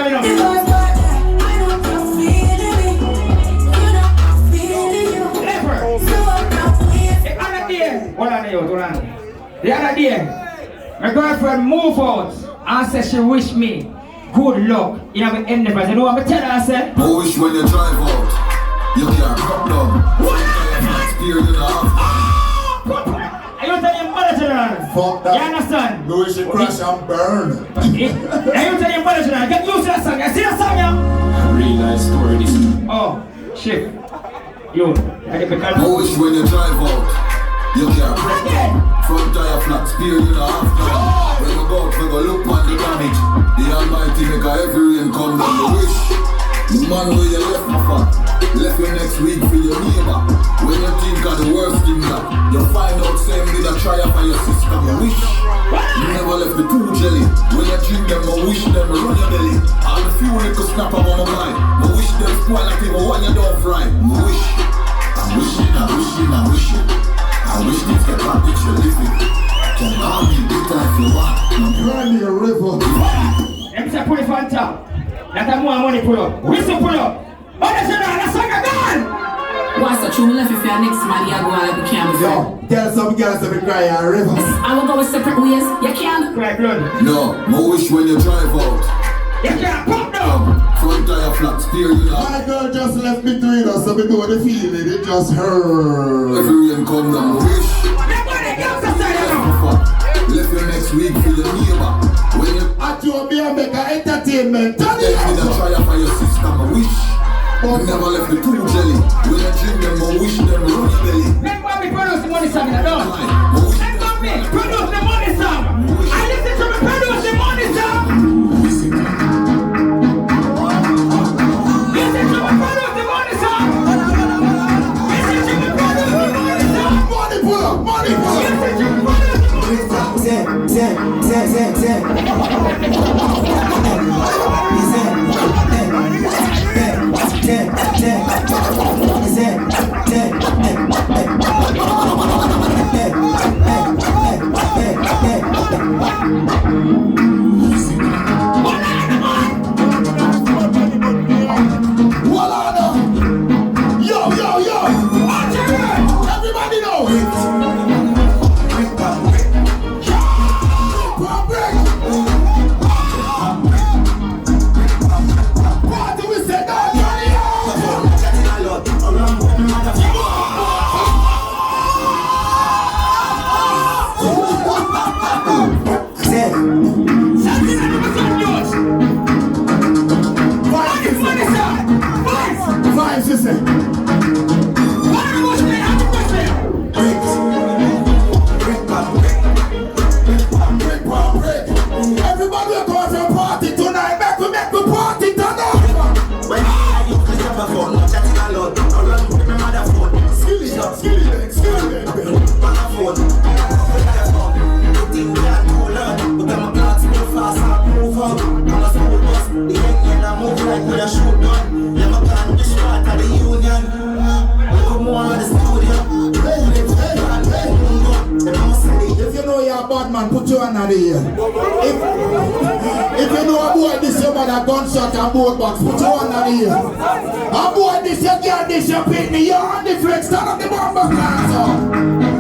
general, you know. The other day, my girlfriend moved out and said she wish me good luck in our endeavors. You know what I tell her? I said, I wish when you drive out, you can't come down. Experience in the half. Are you telling your mother, General? Fuck that. You understand? Me wish you crash and burn. Are you telling your mother, General? Get used to that song. You see that song, yeah? Real life story this. Oh, shit. You, I wish when you drive out, you can't come down. Front tire flat, spear in the half down. When you go out, we go look on the damage. The Almighty make every rain come down. You wish the man where you left my fat, left you next week for your neighbor. When you think of the worst thing that you find out same did a try for your sister. You wish you never left the two jelly. When you drink them, I wish them run your belly. All the few they could snap up on my mind. I wish them spoil like even when you don't fry. I wish, I'm wishing, I'm wishing, I'm wishing. I wish this get back with your living. Can call me bitter if you want. I'm running a river. Let me say put it on top. That's more money pull up. Whistle pull up. Oh, that's a song again. What's the true left if you're next man, you go like we can't be Yo, tell some girls to be crying a river. I will go with separate ways. You can't. Cry blood. No, I wish when you drive out. You can't pop down. Front tire flat, steer you down. My girl just left between us, so we know the feeling, it just hurt. Every rain come down, I wish. Nobody gets a side of left you next week for your neighbor. When you at your beer maker entertainment, tell me did a try for your sister, I wish. You never left the two jelly. When you drink them, I wish them run your belly. Remember me produce the money song in the dog. Remember me produce the money song. I listen to me produce the money song. Listen to me produce the money song. Listen to me produce the money song. money pull up, money pull up. Listen to me produce the money song. Yo, yo, yo. Everybody know it. Party we say that, Johnny. Vibes, you say. Everybody will go to a party tonight. Make we party tonight. Skilly, If you know you're a bad man, put your hand on the ear. If you know a boy this your mother gunshot and board box, put your hand on the ear. A boy this your girl this your pit me, you're on the flex, stand up the bomber class up.